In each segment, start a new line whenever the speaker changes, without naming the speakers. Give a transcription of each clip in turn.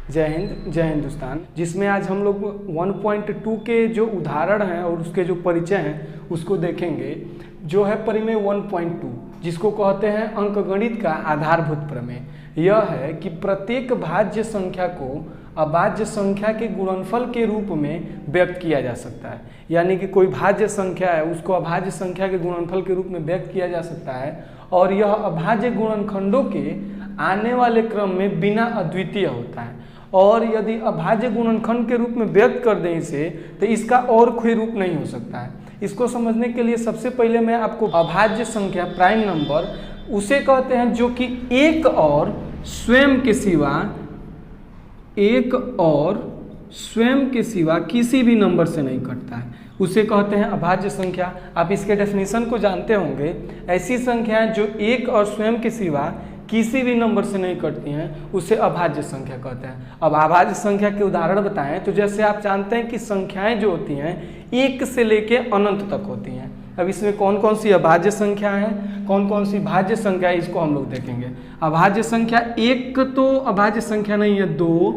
जय हिंद, जय हिंदुस्तान। जिसमें आज हम लोग 1.2 के जो उदाहरण हैं और उसके जो परिचय हैं उसको देखेंगे। जो है परिमेय 1.2, जिसको कहते हैं अंकगणित का आधारभूत प्रमेय। यह है कि प्रत्येक भाज्य संख्या को अभाज्य संख्या के गुणनफल के रूप में व्यक्त किया जा सकता है। यानी कि कोई भाज्य संख्या है उसको अभाज्य संख्या के गुणनफल के रूप में व्यक्त किया जा सकता है, और यह अभाज्य गुणनखंडों के आने वाले क्रम में बिना अद्वितीय होता है। और यदि अभाज्य गुणनखंड के रूप में व्यक्त कर दें इसे, तो इसका और कोई रूप नहीं हो सकता है। इसको समझने के लिए सबसे पहले मैं आपको अभाज्य संख्या प्राइम नंबर उसे कहते हैं जो कि एक और स्वयं के सिवा किसी भी नंबर से नहीं कटता है, उसे कहते हैं अभाज्य संख्या। आप इसके डेफिनेशन को जानते होंगे। ऐसी संख्याएं जो एक और स्वयं के सिवा किसी भी नंबर से नहीं कटती हैं उसे अभाज्य संख्या कहते हैं। अब अभाज्य संख्या के उदाहरण बताएं तो जैसे आप जानते हैं कि संख्याएं जो होती हैं एक से लेके अनंत तक होती हैं। अब इसमें कौन कौन सी अभाज्य संख्या है, कौन कौन सी भाज्य संख्या है, इसको हम लोग देखेंगे। अभाज्य संख्या एक तो अभाज्य संख्या नहीं है, 2,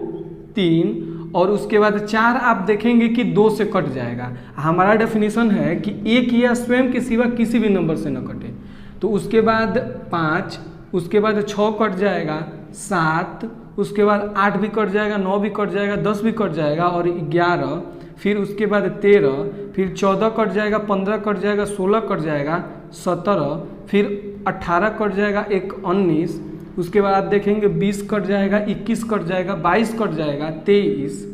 3 और उसके बाद 4 आप देखेंगे कि 2 से कट जाएगा। हमारा डेफिनेशन है कि एक या स्वयं के सिवा किसी भी नंबर से न कटे। तो उसके बाद 5, उसके बाद 6 कट जाएगा, 7, उसके बाद 8 भी कट जाएगा, 9 भी कट जाएगा, 10 भी कट जाएगा और 11, फिर उसके बाद 13, फिर 14 कट जाएगा, 15 कट जाएगा, 16 कट जाएगा, 17, फिर 18 कट जाएगा, 19, उसके बाद आप देखेंगे 20 कट जाएगा, 21 कट जाएगा, 22 कट जाएगा, 23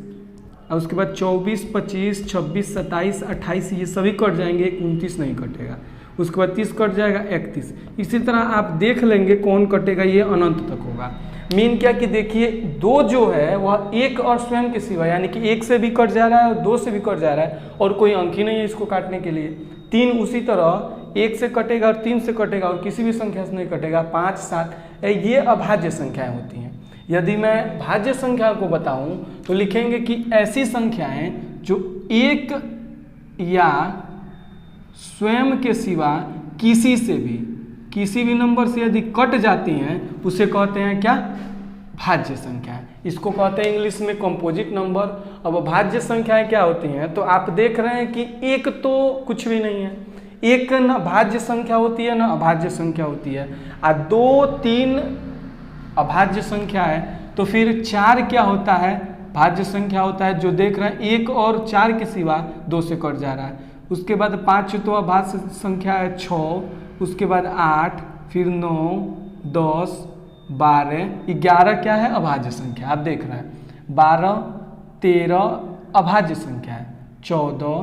और उसके बाद 24, 25, 26, 27, 28 ये सभी कट जाएंगे, 29 नहीं कटेगा। उसके बाद 30 कट जाएगा, 31। इसी तरह आप देख लेंगे कौन कटेगा, ये अनंत तक होगा। मीन क्या कि देखिए 2 जो है वह एक और स्वयं के सिवा, यानी कि 1 से भी कट जा रहा है और 2 से भी कट जा रहा है और कोई अंक ही नहीं है इसको काटने के लिए। 3 उसी तरह 1 से कटेगा और 3 से कटेगा और किसी भी संख्या से नहीं कटेगा। 5, 7 ये अभाज्य संख्याएं होती हैं। यदि मैं भाज्य संख्या को बताऊं तो लिखेंगे कि ऐसी संख्याएं जो एक या स्वयं के सिवा किसी भी नंबर से यदि कट जाती हैं उसे कहते हैं क्या, भाज्य संख्याएं। इसको कहते हैं इंग्लिश में कंपोजिट नंबर। अब भाज्य संख्याएं क्या होती हैं तो आप देख रहे हैं कि एक तो कुछ भी नहीं है, एक न भाज्य संख्या होती है न अभाज्य संख्या होती है, और 2, 3 अभाज्य संख्या है। तो फिर 4 क्या होता है, भाज्य संख्या होता है। जो देख रहे हैं 1 और 4 के सिवा 2 से कट जा रहा है। उसके बाद 5 तो अभाज्य संख्या है, 6, उसके बाद 8, फिर 9, 10, 12, 11 क्या है, अभाज्य संख्या। आप देख रहे हैं 12, 13 अभाज्य संख्या है, 14,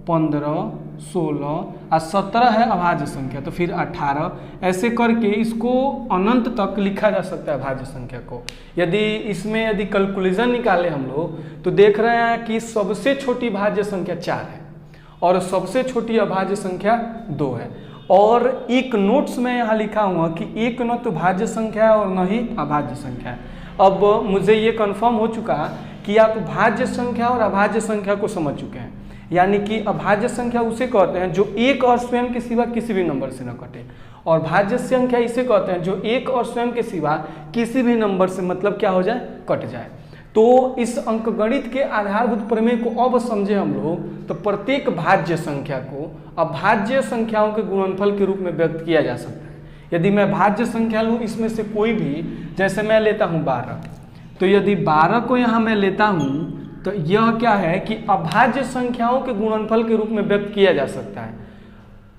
15, 16 और 17 है अभाज्य संख्या। तो फिर 18, ऐसे करके इसको अनंत तक लिखा जा सकता है भाज्य संख्या को। यदि कैलकुलेशन निकाले हम लोग तो देख रहे हैं कि सबसे छोटी भाज्य संख्या 4 है और सबसे छोटी अभाज्य संख्या 2 है। और एक नोट्स में यहाँ लिखा हुआ कि एक न तो भाज्य संख्या है और न ही अभाज्य संख्या है। अब मुझे ये कंफर्म हो चुका कि आप भाज्य संख्या और अभाज्य संख्या को समझ चुके हैं। यानी कि अभाज्य संख्या उसे कहते हैं जो एक और स्वयं के सिवा किसी भी नंबर से न कटे, और भाज्य संख्या इसे कहते हैं जो एक और स्वयं के सिवा किसी भी नंबर से मतलब क्या हो जाए, कट जाए। तो इस अंकगणित के आधारभूत प्रमेय को अब समझे हम लोग, तो प्रत्येक भाज्य संख्या को अभाज्य संख्याओं के गुणनफल के रूप में व्यक्त किया जा सकता है। यदि मैं भाज्य संख्या लूँ इसमें से कोई भी, जैसे मैं लेता हूँ 12, तो यदि 12 को यहाँ मैं लेता हूँ तो यह क्या है कि अभाज्य संख्याओं के गुणनफल के रूप में व्यक्त किया जा सकता है।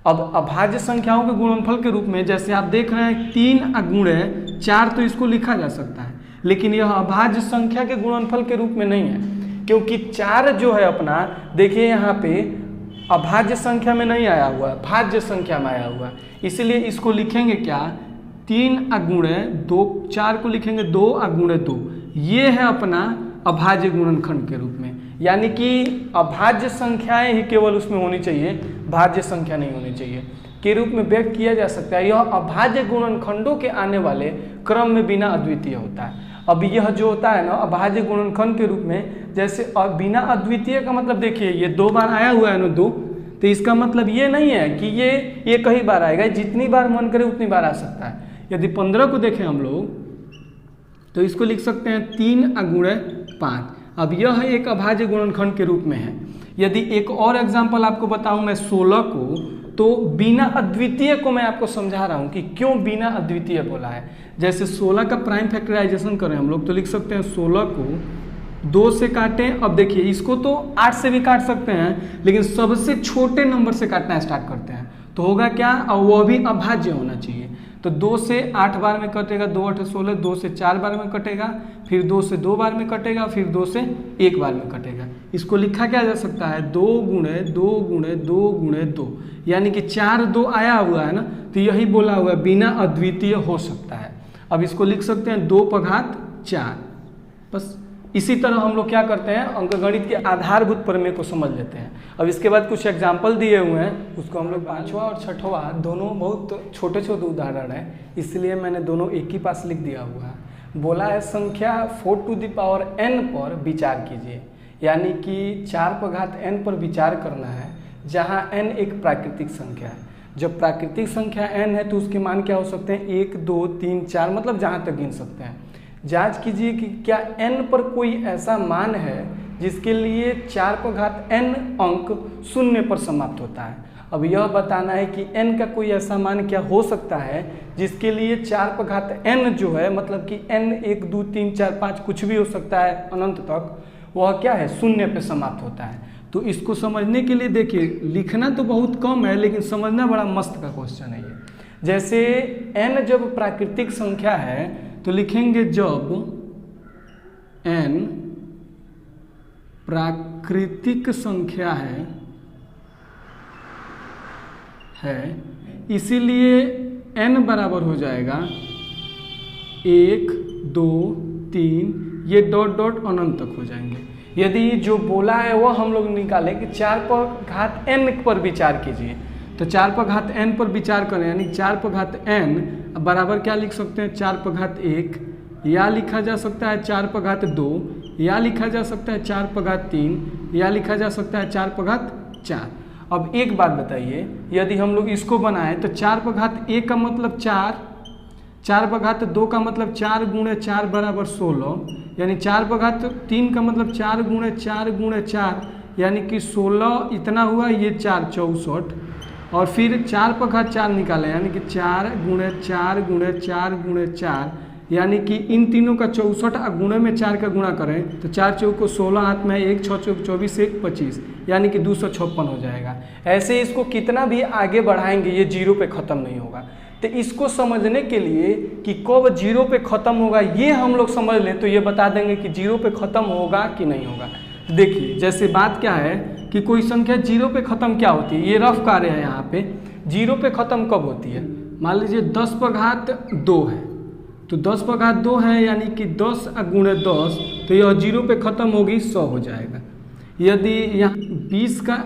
अब अभाज्य संख्याओं के गुणनफल के रूप में जैसे आप देख रहे हैं 3 गुणे 4 तो इसको लिखा जा सकता है, लेकिन यह अभाज्य संख्या के गुणनफल के रूप में नहीं है, क्योंकि 4 जो है अपना देखिए यहाँ पे अभाज्य संख्या में नहीं आया हुआ, भाज्य संख्या में आया हुआ। इसलिए इसको लिखेंगे क्या, 3 गुणे 2, 4 को लिखेंगे 2 गुणे 2। ये है अपना अभाज्य गुणनखंड के रूप में। यानी कि अभाज्य संख्याएं ही केवल उसमें होनी चाहिए, भाज्य संख्या नहीं होनी चाहिए, के रूप में व्यक्त किया जा सकता है। यह अभाज्य गुणनखंडों के आने वाले क्रम में बिना अद्वितीय होता है। अब यह जो होता है ना अभाज्य गुणनखंड के रूप में, जैसे बिना अद्वितीय का मतलब देखिए ये 2 बार आया हुआ है ना 2, तो इसका मतलब ये नहीं है कि ये कई बार आएगा, जितनी बार मन करे उतनी बार आ सकता है। यदि 15 को देखें हम लोग तो इसको लिख सकते हैं 3 गुणे 5। अब यह एक अभाज्य गुणनखंड के रूप में है। यदि एक और एग्जाम्पल आपको बताऊं मैं 16 को, तो बिना अद्वितीय को मैं आपको समझा रहा हूं कि क्यों बिना अद्वितीय बोला है। जैसे 16 का प्राइम फैक्टराइजेशन करें हम लोग तो लिख सकते हैं 16 को 2 से काटें। अब देखिए इसको तो 8 से भी काट सकते हैं, लेकिन सबसे छोटे नंबर से काटना स्टार्ट करते हैं तो होगा क्या, और वह भी अभाज्य होना चाहिए। तो 2 से 8 बार में कटेगा, 2 8 16, 2 से 4 बार में कटेगा, फिर 2 से 2 बार में कटेगा, फिर 2 से 1 बार में कटेगा। इसको लिखा क्या जा सकता है 2 गुणे 2 गुणे 2 गुणे 2, यानी कि 4 2 आया हुआ है ना, तो यही बोला हुआ है बिना अद्वितीय हो सकता है। अब इसको लिख सकते हैं 2 पर घात 4। बस इसी तरह हम लोग क्या करते हैं, अंकगणित के आधारभूत प्रमेय को समझ लेते हैं। अब इसके बाद कुछ एग्जाम्पल दिए हुए हैं, उसको हम लोग 5वां और 6वां दोनों बहुत छोटे छोटे उदाहरण हैं, इसलिए मैंने दोनों एक ही पास लिख दिया हुआ है। बोला है संख्या 4 टू द पावर n पर विचार कीजिए, यानी कि 4 पर घात n पर विचार करना है, जहाँ n एक प्राकृतिक संख्या है। जब प्राकृतिक संख्या n है तो उसके मान क्या हो सकते हैं 1 2 3 4, मतलब जहाँ तक गिन सकते हैं। जांच कीजिए कि क्या n पर कोई ऐसा मान है जिसके लिए 4 पर घात n अंक 0 पर समाप्त होता है। अब यह बताना है कि n का कोई ऐसा मान क्या हो सकता है जिसके लिए 4 पर घात n जो है, मतलब कि n 1 2 3 4 5 कुछ भी हो सकता है अनंत तक, वह क्या है 0 पे समाप्त होता है। तो इसको समझने के लिए देखिए, लिखना तो बहुत कम है लेकिन समझना बड़ा मस्त का क्वेश्चन है ये। जैसे n जब प्राकृतिक संख्या है तो लिखेंगे जब n प्राकृतिक संख्या है इसीलिए n बराबर हो जाएगा 1 2 3, ये डॉट डॉट अनंत तक हो जाएंगे। यदि जो बोला है वह हम लोग निकालें कि 4 पर घात n पर विचार कीजिए, तो 4 पर घात n पर विचार करें, यानी 4 पर घात n बराबर क्या लिख सकते हैं 4 पर घात 1, या लिखा जा सकता है 4 पर घात 2, या लिखा जा सकता है 4 पर घात 3, या लिखा जा सकता है 4 पर घात 4। अब एक बात बताइए, यदि हम लोग इसको बनाएं तो 4 पर घात 1 का मतलब 4, 4 पर घात 2 का मतलब 4 गुणे 4 बराबर 16, यानी 4 पर घात 3 का मतलब 4 गुणे 4 गुणे 4, यानी कि 16 इतना हुआ, ये 4 64, और फिर 4 पर घात 4 निकालें, यानी कि 4 गुणे 4 गुणे 4 गुणे 4, यानी कि इन तीनों का 64 और गुणे में 4 का गुणा करें तो 4 चौक को 16 हाथ में 1 6 चौक 24 1 25, यानी कि 256 हो जाएगा। ऐसे इसको कितना भी आगे बढ़ाएंगे ये 0 पे ख़त्म नहीं होगा। तो इसको समझने के लिए कि कब 0 पे ख़त्म होगा ये हम लोग समझ लें तो ये बता देंगे कि 0 पे ख़त्म होगा कि नहीं होगा। देखिए जैसे बात क्या है कि कोई संख्या 0 पे ख़त्म क्या होती है, ये रफ कार्य है यहाँ पे। 0 पे ख़त्म कब होती है, मान लीजिए 10 पर घात 2 है, तो 10 पर घात 2 है, यानी कि 10 गुणे 10, तो यह 0 पे ख़त्म होगी 100 हो जाएगा। यदि यहाँ 20 का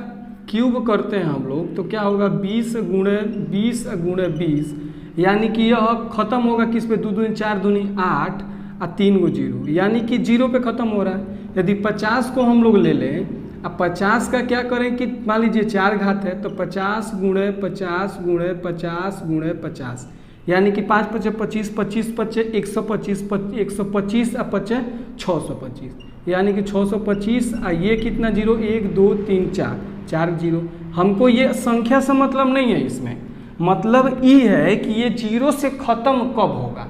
क्यूब करते हैं हम लोग तो क्या होगा 20 गुणे 20, यानी कि यह ख़त्म होगा किस पे 2 दूनी 4 दूनी 8 और 3 गो 0, यानी कि 0 पे ख़त्म हो रहा है। यदि 50 को हम लोग ले लें, अब 50 का क्या करें कि मान लीजिए 4 घात है, तो 50 गुणे 50 गुणे 50 गुणे 50, यानी कि 5 5 25 25 25 125 125 और 25 625, यानी कि 625 और ये कितना 0 1 2 3 4 0। हमको ये संख्या से मतलब नहीं है, इसमें मतलब ये है कि ये 0 से ख़त्म कब होगा।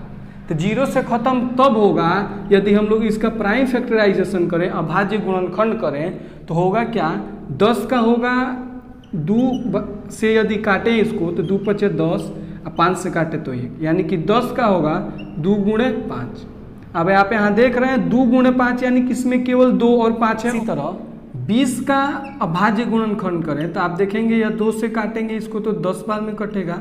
तो 0 से ख़त्म तब होगा यदि हम लोग इसका प्राइम फैक्टराइजेशन करें, अभाज्य गुणनखंड करें, तो होगा क्या 10 का होगा 2 से यदि काटें इसको तो 2 5 10 और 5 से काटे तो 1, यानी कि 10 का होगा 2 गुणे 5। अब आप यहाँ देख रहे हैं 2 गुणे 5 यानी कि इसमें केवल 2 और 5 है। इसी तरह 20 का अभाज्य गुणनखंड करें तो आप देखेंगे यह 2 से काटेंगे इसको तो 10 बार में कटेगा,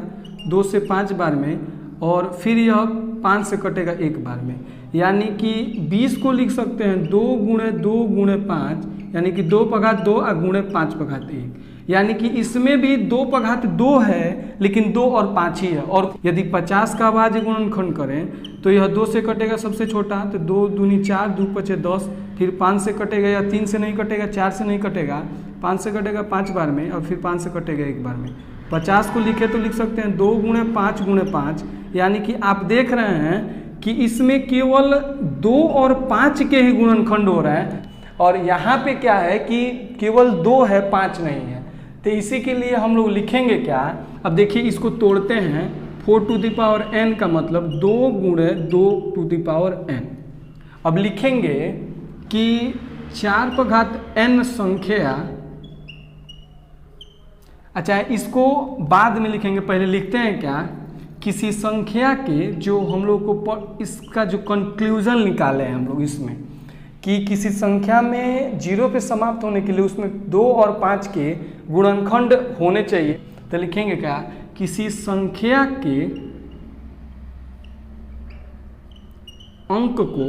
2 से 5 बार में, और फिर यह 5 से कटेगा 1 बार में, यानी कि 20 को लिख सकते हैं 2 गुणे 2 गुणे 5, यानी कि 2 पर घात 2 और गुणे 5 पर घात 1, यानी कि इसमें भी 2 पर घात 2 है लेकिन 2 और 5 ही है। और यदि 50 का अभाज्य गुणनखंड करें तो यह 2 से कटेगा सबसे छोटा, तो 2 दूनी 4 2 5 10, फिर 5 से कटेगा या 3 से नहीं कटेगा 4 से नहीं कटेगा, 5 से कटेगा 5 बार में और फिर 5 से कटेगा 1 बार में। 50 को लिखे तो लिख सकते हैं 2 गुणे 5 गुणे 5, यानी कि आप देख रहे हैं कि इसमें केवल 2 और 5 के ही गुणनखंड हो रहे हैं, और यहाँ पे क्या है कि केवल 2 है, 5 नहीं है। तो इसी के लिए हम लोग लिखेंगे क्या, अब देखिए इसको तोड़ते हैं। 4 टू द पावर n का मतलब 2 गुणे 2 टू द पावर n। अब लिखेंगे कि 4 पर घात n संख्या, अच्छा इसको बाद में लिखेंगे, पहले लिखते हैं क्या, किसी संख्या के जो हम लोग को इसका जो कंक्लूजन निकाले हैं हम लोग इसमें, कि किसी संख्या में 0 पे समाप्त होने के लिए उसमें 2 और 5 के गुणनखंड होने चाहिए। तो लिखेंगे क्या, किसी संख्या के अंक को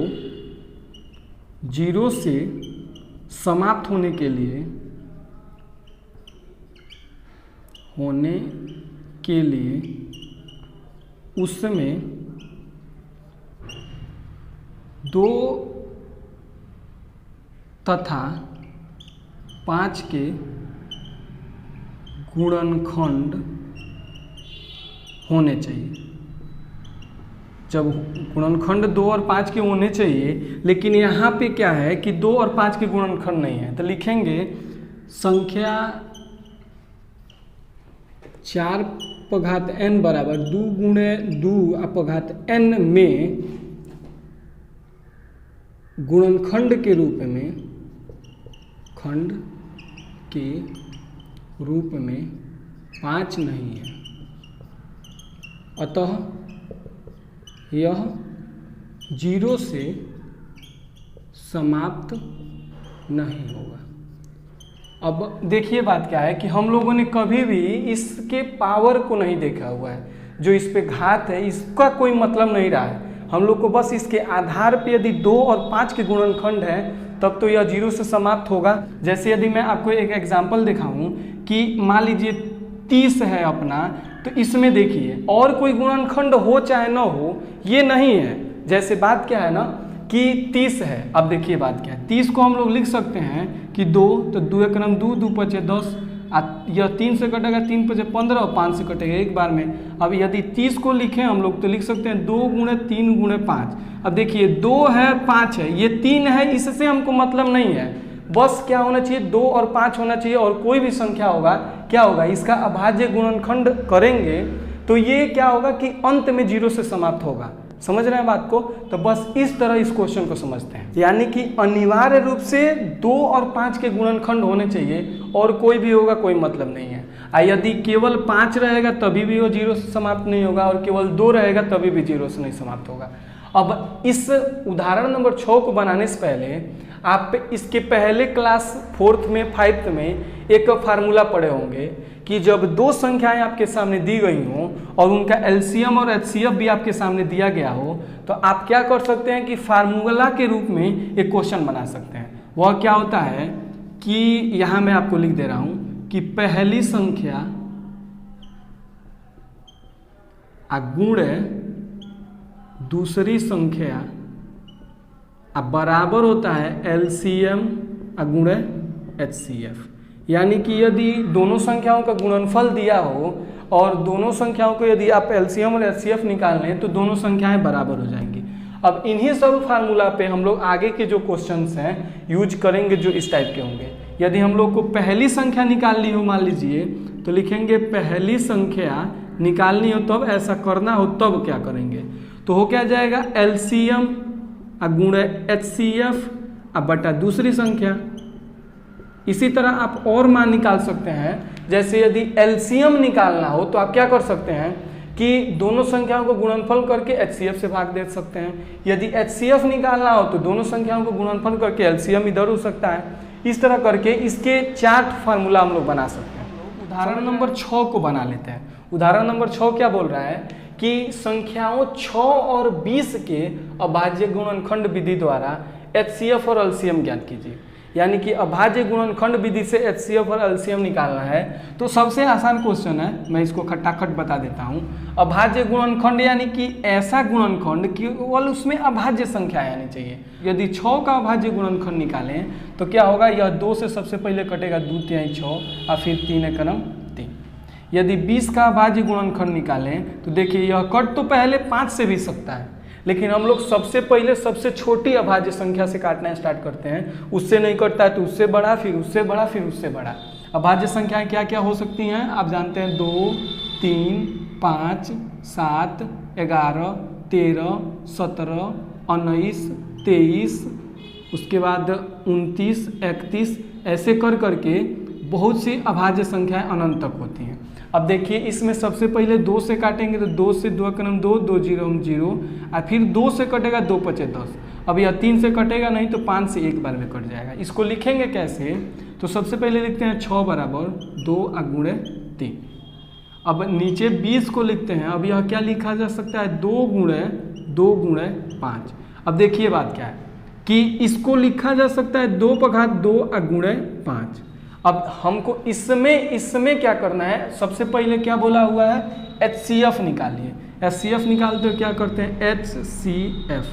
0 से समाप्त होने के लिए उसमें 2 तथा 5 के गुणनखंड होने चाहिए। जब गुणनखंड 2 और 5 के होने चाहिए, लेकिन यहाँ पे क्या है कि 2 और 5 के गुणनखंड नहीं है, तो लिखेंगे संख्या 4 पर घात n बराबर 2 गुणे 2 पर घात n में गुणनखंड के रूप में 5 नहीं है, अतः यह 0 से समाप्त नहीं होगा। अब देखिए बात क्या है कि हम लोगों ने कभी भी इसके पावर को नहीं देखा हुआ है, जो इस पे घात है इसका कोई मतलब नहीं रहा है। हम लोग को बस इसके आधार पे यदि 2 और 5 के गुणनखंड है तब तो यह 0 से समाप्त होगा। जैसे यदि मैं आपको एक एग्जांपल दिखाऊं कि मान लीजिए 30 है अपना, तो इसमें देखिए और कोई गुणनखंड हो चाहे न हो, ये नहीं है। जैसे बात क्या है ना कि 30 है, अब देखिए बात क्या है, 30 को हम लोग लिख सकते हैं कि 2, तो 2 एकम 2, 2 पचे 10, यह 3 से कटेगा, 3 पचे 15 और 5 से कटेगा एक बार में। अब यदि 30 को लिखें हम लोग तो लिख सकते हैं 2 गुणे 3 गुणे 5। अब देखिए 2 है 5 है, ये 3 है, इससे हमको मतलब नहीं है, बस क्या होना चाहिए 2 और 5 होना चाहिए। और कोई भी संख्या होगा क्या होगा, इसका अभाज्य गुणनखंड करेंगे तो ये क्या होगा कि अंत में 0 से समाप्त होगा। समझ रहे हैं बात को? तो बस इस तरह इस क्वेश्चन को समझते हैं, यानी कि अनिवार्य रूप से 2 और 5 के गुणनखंड होने चाहिए, और कोई भी होगा कोई मतलब नहीं है। यदि केवल 5 रहेगा तभी भी वो 0 से समाप्त नहीं होगा, और केवल 2 रहेगा तभी भी 0 से नहीं समाप्त होगा। अब इस उदाहरण नंबर 6 को बनाने से पहले आप इसके पहले क्लास 4th में 5th में एक फार्मूला पढ़े होंगे कि जब 2 संख्याएं आपके सामने दी गई हों और उनका एलसीएम और एचसीएफ भी आपके सामने दिया गया हो, तो आप क्या कर सकते हैं कि फार्मूला के रूप में एक क्वेश्चन बना सकते हैं। वह क्या होता है कि यहाँ मैं आपको लिख दे रहा हूँ कि पहली संख्या गुणे दूसरी संख्या बराबर होता है एलसीएम गुणे एचसीएफ। यानी कि यदि दोनों संख्याओं का गुणनफल दिया हो और दोनों संख्याओं को यदि आप एलसीएम और एचसीएफ निकाल लें तो दोनों संख्याएं बराबर हो जाएंगी। अब इन्हीं सब फार्मूला पे हम लोग आगे के जो क्वेश्चंस हैं यूज करेंगे जो इस टाइप के होंगे। यदि हम लोग को पहली संख्या निकालनी हो मान लीजिए, तो लिखेंगे पहली संख्या निकालनी हो तब, ऐसा करना हो तब क्या करेंगे, तो हो क्या जाएगा एलसीएम गुणे एचसीएफ बटा दूसरी संख्या। इसी तरह आप और मान निकाल सकते हैं, जैसे यदि एलसीएम निकालना हो तो आप क्या कर सकते हैं कि दोनों संख्याओं को गुणनफल करके एचसीएफ से भाग दे सकते हैं। यदि एचसीएफ निकालना हो तो दोनों संख्याओं को गुणनफल करके एलसीएम इधर हो सकता है। इस तरह करके इसके 4 फार्मूला हम लोग बना सकते हैं। उदाहरण नंबर 6 को बना लेते हैं। उदाहरण नंबर 6 क्या बोल रहा है कि संख्याओं 6 और 20 के अभाज्य गुणनखंड विधि द्वारा एचसीएफ और एलसीएम ज्ञात कीजिए। यानी कि अभाज्य गुणनखंड विधि से एचसीएफ और एलसीएम निकालना है। तो सबसे आसान क्वेश्चन है, मैं इसको खटाखट बता देता हूँ। अभाज्य गुणनखंड यानी कि ऐसा गुणनखंड केवल उसमें अभाज्य संख्या आनी चाहिए। यदि 6 का अभाज्य गुणनखंड निकालें तो क्या होगा, यह 2 से सबसे पहले कटेगा 2 तिहाई 6 और फिर 3 एकम 3। यदि 20 का अभाज्य गुणनखंड निकालें तो देखिए यह कट तो पहले 5 से भी सकता है, लेकिन हम लोग सबसे पहले सबसे छोटी अभाज्य संख्या से काटना स्टार्ट करते हैं, उससे नहीं कटता है तो उससे बड़ा, फिर उससे बड़ा, फिर उससे बड़ा। अभाज्य संख्याएं क्या क्या हो सकती हैं आप जानते हैं, 2, 3, 5, 7, 11, 13, 17, 19, 23, उसके बाद 29, 31, ऐसे कर करके बहुत सी अभाज्य संख्याएं अनंत तक होती हैं। अब देखिए इसमें सबसे पहले 2 से काटेंगे तो 2 से 2 का नाम 2, 2 0 0, और फिर 2 से कटेगा 2 5 10। अब यह 3 से कटेगा नहीं तो 5 से एक बार में कट जाएगा। इसको लिखेंगे कैसे, तो सबसे पहले लिखते हैं 6 बराबर 2 गुणे 3। अब नीचे 20 को लिखते हैं, अब यह क्या लिखा जा सकता है, 2 गुणे 5। अब देखिए बात क्या है कि इसको लिखा जा सकता है 2 पर घात 2 गुणे 5। अब हमको इसमें क्या करना है, सबसे पहले क्या बोला हुआ है, HCF निकालिए। HCF निकालते हो क्या करते हैं, HCF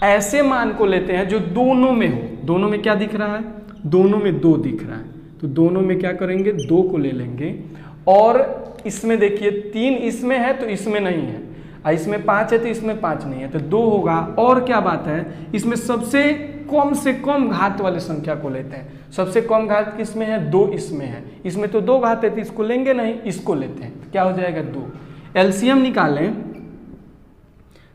ऐसे मान को लेते हैं जो दोनों में हो। दोनों में क्या दिख रहा है, दोनों में 2 दिख रहा है, तो दोनों में क्या करेंगे, 2 को ले लेंगे। और इसमें देखिए 3 इसमें है तो इसमें नहीं है, और इसमें 5 है तो इसमें 5 नहीं है, तो 2 होगा। और क्या बात है, इसमें सबसे कम घात वाली संख्या को लेते हैं। सबसे कम घात किसमें है, 2 इसमें है। इसमें तो 2 घात है तो इसको लेंगे नहीं, इसको लेते हैं, तो क्या हो जाएगा 2। एलसीएम निकालें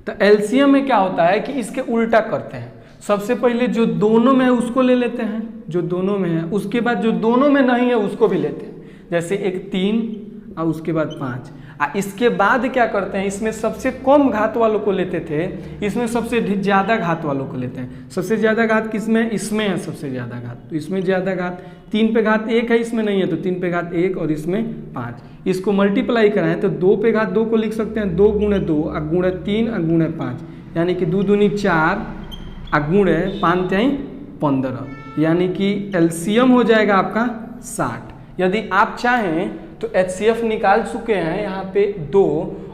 तो एलसीएम में क्या होता है कि इसके उल्टा करते हैं। सबसे पहले जो दोनों में है उसको ले लेते हैं, जो दोनों में है, उसके बाद जो दोनों में नहीं है उसको भी लेते हैं। जैसे एक 3 और उसके बाद 5। इसके बाद क्या करते हैं, इसमें सबसे कम घात वालों को लेते थे, इसमें सबसे ज़्यादा घात वालों को लेते हैं। सबसे ज़्यादा घात किसमें, इसमें है सबसे ज़्यादा घात, तो इसमें ज़्यादा घात 3 पे घात 1 है, इसमें नहीं है तो 3 पे घात 1 और इसमें 5। इसको मल्टीप्लाई कराएं तो 2 पे घात 2 को लिख सकते हैं 2 गुणे 2 गुणे 3 गुणे 5, यानी कि 2 दूनी 4 गुणे 5 3 15, यानी कि एलसीएम हो जाएगा आपका 60। यदि आप चाहें तो HCF निकाल चुके हैं यहाँ पे 2,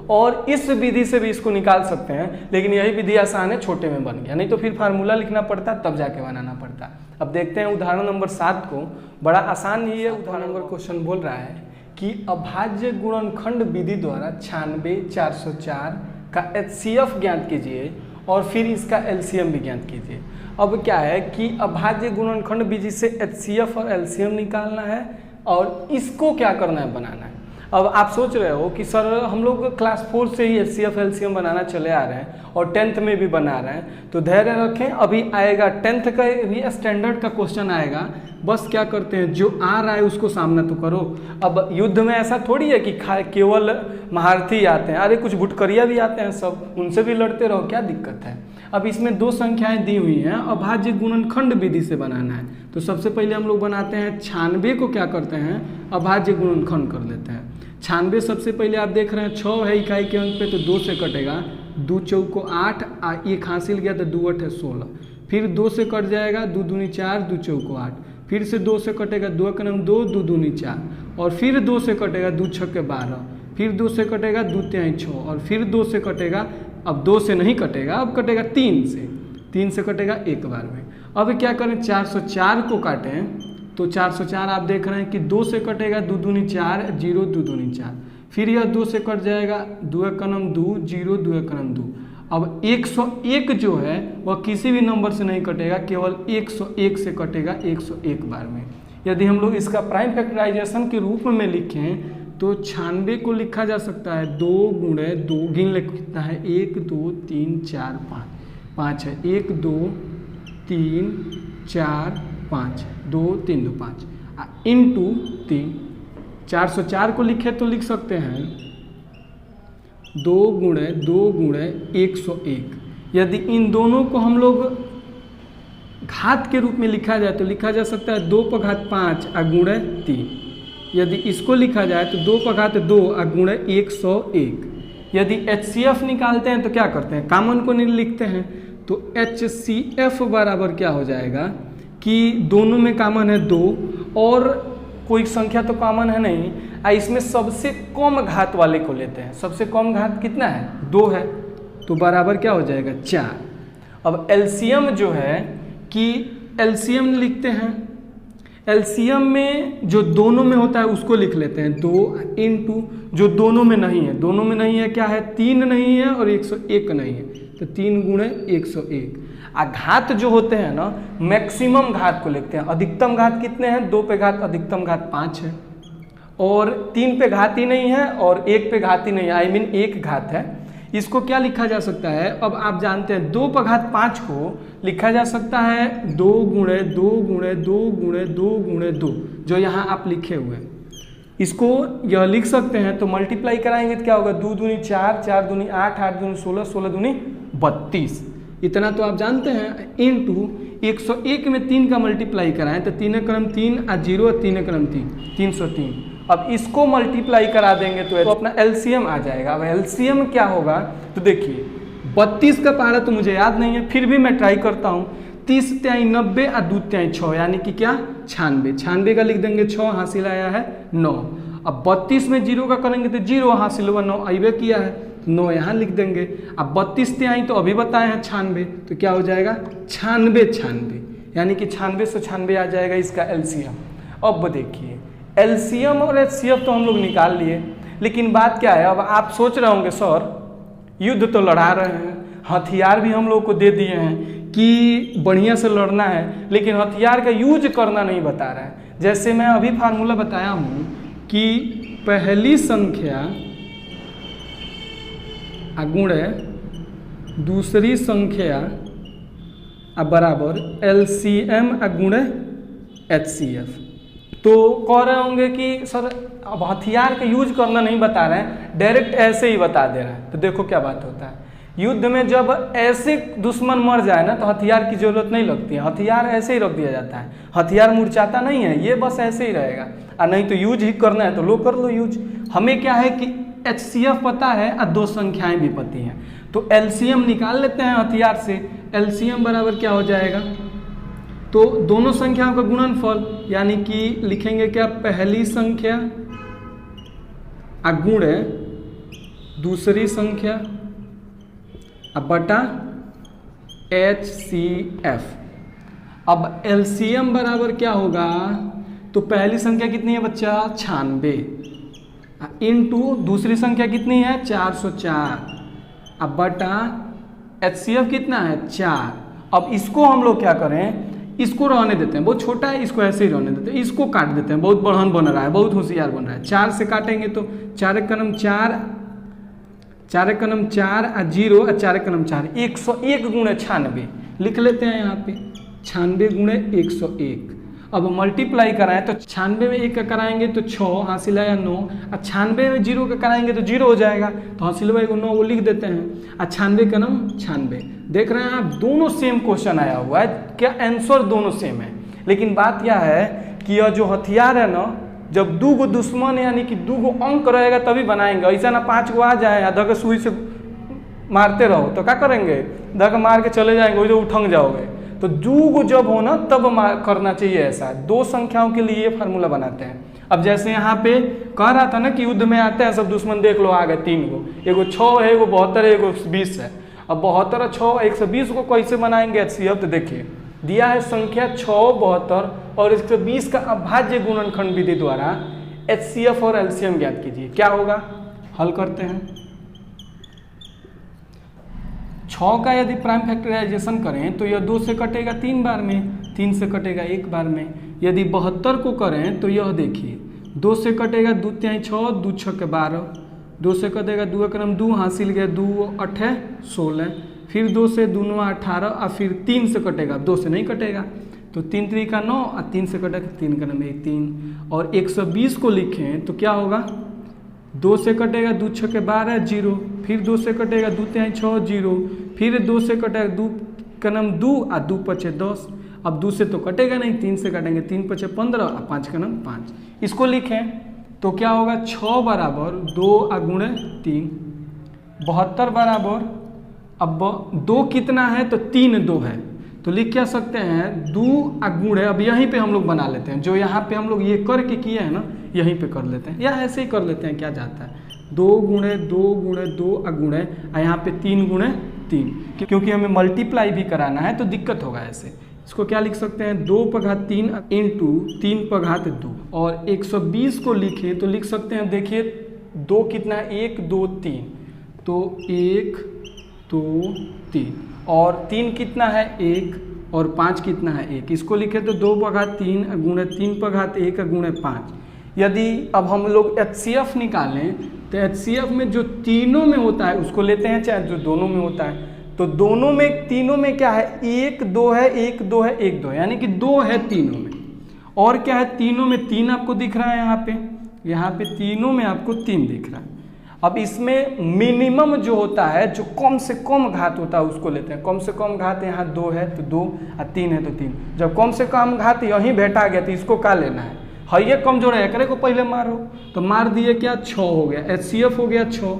और इस विधि से भी इसको निकाल सकते हैं, लेकिन यही विधि आसान है, छोटे में बन गया, नहीं तो फिर फार्मूला लिखना पड़ता तब जाके बनाना पड़ता। अब देखते हैं उदाहरण नंबर 7 को, बड़ा आसान ही है उदाहरण नंबर। क्वेश्चन बोल रहा है कि अभाज्य गुणनखंड विधि द्वारा 96 404 का HCF ज्ञात कीजिए और फिर इसका LCM भी ज्ञात कीजिए। अब क्या है कि अभाज्य गुणनखंड विधि से HCF और LCM निकालना है और इसको क्या करना है, बनाना है। अब आप सोच रहे हो कि सर हम लोग क्लास 4 से ही HCF LCM बनाना चले आ रहे हैं और 10th में भी बना रहे हैं, तो धैर्य रखें, अभी आएगा 10th का भी स्टैंडर्ड का क्वेश्चन आएगा। बस क्या करते हैं, जो आ रहा है उसको सामना तो करो। अब युद्ध में ऐसा थोड़ी है कि केवल महारथी आते हैं, अरे कुछ भुटकरिया भी आते हैं, सब उनसे भी लड़ते रहो, क्या दिक्कत है। अब इसमें 2 संख्याएं दी हुई हैं, अभाज्य गुणनखंड विधि से बनाना है, तो सबसे पहले हम लोग बनाते हैं 96 को क्या करते हैं, अभाज्य गुणनखंड कर लेते हैं। 96 सबसे पहले आप देख रहे हैं 6 है इकाई के अंक पे, तो 2 से कटेगा, 2 चौको 8, एक हासिल गया तो 2 8 16, फिर 2 से कट जाएगा, 2 दूनी 4, 2 चौको 8, फिर से 2 से कटेगा, 2 का नाम 2, 2 दूनी 4, और फिर 2 से कटेगा, 2 छक्के 12, फिर 2 से कटेगा, 2 तिहाई 6, और फिर 2 से कटेगा, अब 2 से नहीं कटेगा, अब कटेगा 3 से कटेगा एक बार में। अब क्या करें, 404 को काटें तो 404 आप देख रहे हैं कि 2 से कटेगा, 2 दूनी 4, 0 2 दूनी 4, फिर यह 2 से कट जाएगा, 2 का नाम 2, 0 2 का नाम 2। अब 101 जो है वह किसी भी नंबर से नहीं कटेगा, केवल 101 से कटेगा 101 बार में। यदि हम लोग इसका प्राइम फैक्टराइजेशन के रूप में लिखें तो 96 को लिखा जा सकता है 2 गुणे 2, गिन लिखता है 1 2 3 4 5 है, 1 2 3 4 5, 2 3 2 5 इंटू 3। 404 को लिखे तो लिख सकते हैं 2 गुणे 101। यदि इन दोनों को हम लोग घात के रूप में लिखा जाए तो लिखा जा सकता है 2 पर घात 5 गुणे 3। यदि इसको लिखा जाए तो 2 पर घात 2 गुणे 101। यदि HCF निकालते हैं तो क्या करते हैं, कॉमन को नहीं लिखते हैं, तो HCF बराबर क्या हो जाएगा कि दोनों में कॉमन है 2 और कोई संख्या तो कॉमन है नहीं, इसमें सबसे कम घात वाले को लेते हैं। सबसे कम घात कितना है, 2 है, तो बराबर क्या हो जाएगा 4। अब LCM जो है कि LCM लिखते हैं, LCM में जो दोनों में होता है उसको लिख लेते हैं 2 इंटू जो दोनों में नहीं है। दोनों में नहीं है क्या है, 3 नहीं है और 101 नहीं है, तो 3 गुणे 101। घात जो होते हैं ना, मैक्सिमम घात को लिखते हैं। अधिकतम घात कितने हैं? 2 पे घात अधिकतम घात 5 है, और 3 पे घात ही नहीं है, और 1 पे घात ही नहीं है, आई मीन 1 घात है। इसको क्या लिखा जा सकता है? अब आप जानते हैं 2 पर घात 5 को लिखा जा सकता है 2 गुणे 2 गुणे 2 गुणे 2 गुणे 2, जो यहाँ आप लिखे हुए हैं। इसको यह लिख सकते हैं, तो मल्टीप्लाई कराएंगे तो क्या होगा? 2 दूनी 4, 4 दूनी 8, 8 दूनी 16, 16 दूनी 32। इतना तो आप जानते हैं। इनटू 101 में 3 का मल्टीप्लाई कराएं तो 3 क्रम 3 और 0 3 क्रम 3, 303। अब इसको मल्टीप्लाई करा देंगे तो अपना एलसीएम आ जाएगा। अब एलसीएम क्या होगा? तो देखिए 32 का पारा तो मुझे याद नहीं है, फिर भी मैं ट्राई करता हूँ। 30 त्याई 90 और 2 त्याई 6, यानी कि क्या? 96। 96 का लिख देंगे 6, हासिल आया है 9। अब 32 में 0 का करेंगे तो 0, हासिल हुआ 9, अइबे किया है 9, यहाँ लिख देंगे। अब 32 त्याई तो अभी बताए हैं 96, तो क्या हो जाएगा? 96 96, यानी कि 96 से 96 आ जाएगा इसका एलसीएम। अब देखिए एलसीएम और एचसीएफ तो हम लोग निकाल लिए, लेकिन बात क्या है? अब आप सोच रहे होंगे सर युद्ध तो लड़ा रहे हैं, हथियार भी हम लोग को दे दिए हैं कि बढ़िया से लड़ना है, लेकिन हथियार का यूज करना नहीं बता रहा है। जैसे मैं अभी फार्मूला बताया हूँ कि पहली संख्या गुणे दूसरी संख्या बराबर एलसीएम गुणे एचसीएफ। तो कह रहे होंगे कि सर अब हथियार का यूज करना नहीं बता रहे हैं, डायरेक्ट ऐसे ही बता दे रहे हैं। तो देखो क्या बात होता है, युद्ध में जब ऐसे दुश्मन मर जाए ना तो हथियार की जरूरत नहीं लगती है, हथियार ऐसे ही रख दिया जाता है। हथियार मुरझाता नहीं है, ये बस ऐसे ही रहेगा। और नहीं तो यूज ही करना है तो लो कर लो यूज। हमें क्या है कि एचसीएफ पता है और 2 संख्याएं भी पता हैं, तो एलसीएम निकाल लेते हैं हथियार से। एलसीएम बराबर क्या हो जाएगा? तो दोनों संख्याओं का गुणनफल, यानी कि लिखेंगे क्या? पहली संख्या गुणे दूसरी संख्या बटा HCF। अब एलसीएम बराबर क्या होगा? तो पहली संख्या कितनी है बच्चा? 96, इनटू दूसरी संख्या कितनी है? 404, अब बटा HCF कितना है? 4। अब इसको हम लोग क्या करें? इसको रहने देते हैं, बहुत छोटा है, इसको ऐसे ही रहने देते हैं। इसको काट देते हैं, बहुत बढ़न बन रहा है, बहुत होशियार बन रहा है। 4 से काटेंगे तो 4 कनम 4, 4 कनम 4 और 0 और 4 कनम 4, 101 गुणे 96 लिख लेते हैं यहाँ पे, 96 गुणे 101। अब मल्टीप्लाई कराएं तो 96 में 1 का कराएंगे तो 6, हासिल आया 9, और 96 में 0 का कराएंगे तो 0 हो जाएगा, तो हासिल हुआ 9, वो लिख देते हैं। और 96 कनम 96। देख रहे हैं आप, दोनों सेम क्वेश्चन आया हुआ है, क्या आंसर दोनों सेम है। लेकिन बात यह है कि यह जो हथियार है ना, जब 2 गो दुश्मन यानी कि 2 गो अंक रहेगा तभी बनाएंगे। ऐसा ना 5 गो आ जाए धक सुई से मारते रहो तो क्या करेंगे? धक मार के चले जाएंगे, वही तो उठंग जाओगे। तो 2 गो जब हो ना तब करना चाहिए ऐसा। 2 संख्याओं के लिए फार्मूला बनाते हैं। अब जैसे यहाँ पे कह रहा था ना कि युद्ध में आते हैं सब दुश्मन, देख लो आ गए 3 गो, एगो 6 है, एगो 72 है, एगो 20 है। अब 72 और 6 120 को कैसे बनाएंगे एचसीएफ? तो देखिए दिया है संख्या 6, 72 और 120 का अभाज्य गुणनखंड विधि द्वारा एचसीएफ और एलसीएम ज्ञात कीजिए। क्या होगा? हल करते हैं। 6 का यदि प्राइम फैक्टराइजेशन करें तो यह 2 से कटेगा 3 बार में, 3 से कटेगा 1 बार में। यदि 72 को करें तो यह देखिए 2 से कटेगा 2 तिहाई 6, 2 6 के 12, 2 से कटेगा 2 क्रम 2, हासिल गया 2 8 16, फिर 2 से 2 9 18 और फिर 3 से कटेगा, 2 से नहीं कटेगा तो 3 3 का 9 और 3 से कटेगा 3 क्रम 1 3। और 120 को लिखें तो क्या होगा? 2 से कटेगा 2 6 के 12 0, फिर 2 से कटेगा 2 तिहाई 6 0, फिर 2 से कटेगा 2 क्रम 2 और 2 5 10। अब 2 से तो कटेगा नहीं, 3 से काटेंगे, 3 5 15 और 5 क्रम 5। इसको लिखें तो क्या होगा? 6 बराबर 2 गुणे 3, 72 बराबर, अब 2 कितना है? तो 3 2 है, तो लिख क्या सकते हैं? 2 गुणे, अब यहीं पे हम लोग बना लेते हैं, जो यहाँ पे हम लोग ये करके किए हैं ना यहीं पे कर लेते हैं, या ऐसे ही कर लेते हैं, क्या जाता है। 2 गुणे 2 गुणे 2 गुणे, और यहाँ पे 3 गुणे 3, क्योंकि हमें मल्टीप्लाई भी कराना है तो दिक्कत होगा ऐसे। इसको क्या लिख सकते हैं? 2 पर घात 3 इंटू 3 पर घात 2। और 120 को लिखें तो लिख सकते हैं, देखिए 2 कितना? 1 2 3, तो 1 तो 3, और 3 कितना है 1, और 5 कितना है 1। इसको लिखे तो 2/3 गुणे 3/1 गुणे 5। यदि अब हम लोग HCF निकालें तो HCF में जो तीनों में होता है उसको लेते हैं, चाहे जो दोनों में होता है। तो दोनों में, तीनों में क्या है 1 2 है, 1 2 है, 1 2 है, यानी कि 2 है तीनों में। और क्या है तीनों में 3 आपको दिख रहा है, यहाँ पे तीनों में आपको 3 दिख रहा है। अब इसमें मिनिमम जो होता है, जो कम से कम घात होता है उसको लेते हैं। कम से कम घात यहाँ 2 है तो 2, और 3 है तो 3। जब कम से कम घात यहीं भेटा गया तो इसको क्या लेना है, ये कमजोर है, एकरे को पहले मारो। तो मार दिए क्या 6 हो गया, HCF हो गया 6।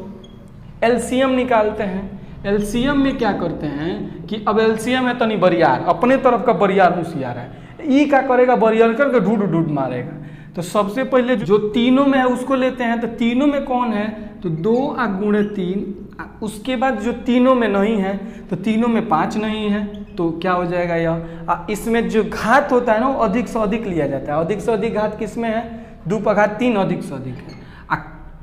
LCM निकालते हैं। LCM में क्या करते हैं कि अब LCM है तनी बरियार, अपने तरफ का बरियार होशियार है, ई क्या करेगा बरियार करके ढूढ़ ढूढ़ मारेगा। तो सबसे पहले जो तीनों में है उसको लेते हैं। तो तीनों में कौन है, तो 2 गुणे 3। उसके बाद जो तीनों में नहीं है, तो तीनों में 5 नहीं है, तो क्या हो जाएगा यह। इसमें जो घात होता है ना वो अधिक से अधिक लिया जाता है। अधिक से अधिक घात किस में है, 2/3 अधिक से अधिक है।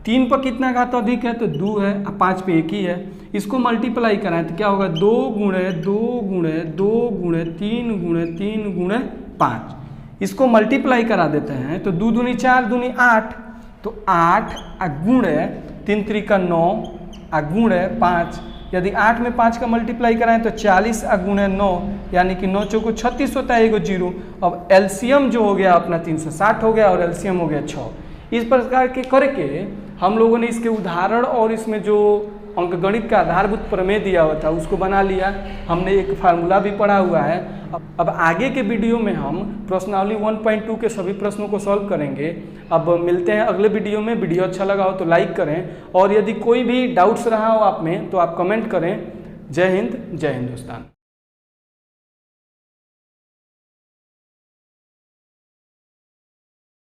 3 पर कितना घात अधिक है, तो 2 है, 5 पे 1 ही है। इसको मल्टीप्लाई कराएं तो क्या होगा 2 गुणे 2 गुणे 2 गुणे 3 गुणे 3 गुणे 5। इसको मल्टीप्लाई करा देते हैं तो 2 दूनी 4 दूनी 8, तो 8 गुणे 3 3 9 गुणे 5। यदि 8 में 5 का मल्टीप्लाई कराएं तो 40 गुणे 9, यानी कि 9 चौको 36 होता है, एगो 0। अब LCM जो हो गया अपना 360 हो गया, और LCM हो गया 6। इस प्रकार के करके हम लोगों ने इसके उदाहरण और इसमें जो अंकगणित का आधारभूत प्रमेय दिया हुआ था उसको बना लिया। हमने एक फार्मूला भी पढ़ा हुआ है। अब आगे के वीडियो में हम प्रश्नावली 1.2 के सभी प्रश्नों को सॉल्व करेंगे। अब मिलते हैं अगले वीडियो में। वीडियो अच्छा लगा हो तो लाइक करें, और यदि कोई भी डाउट्स रहा हो आप में तो आप कमेंट करें। जय हिंद, जय हिंदुस्तान।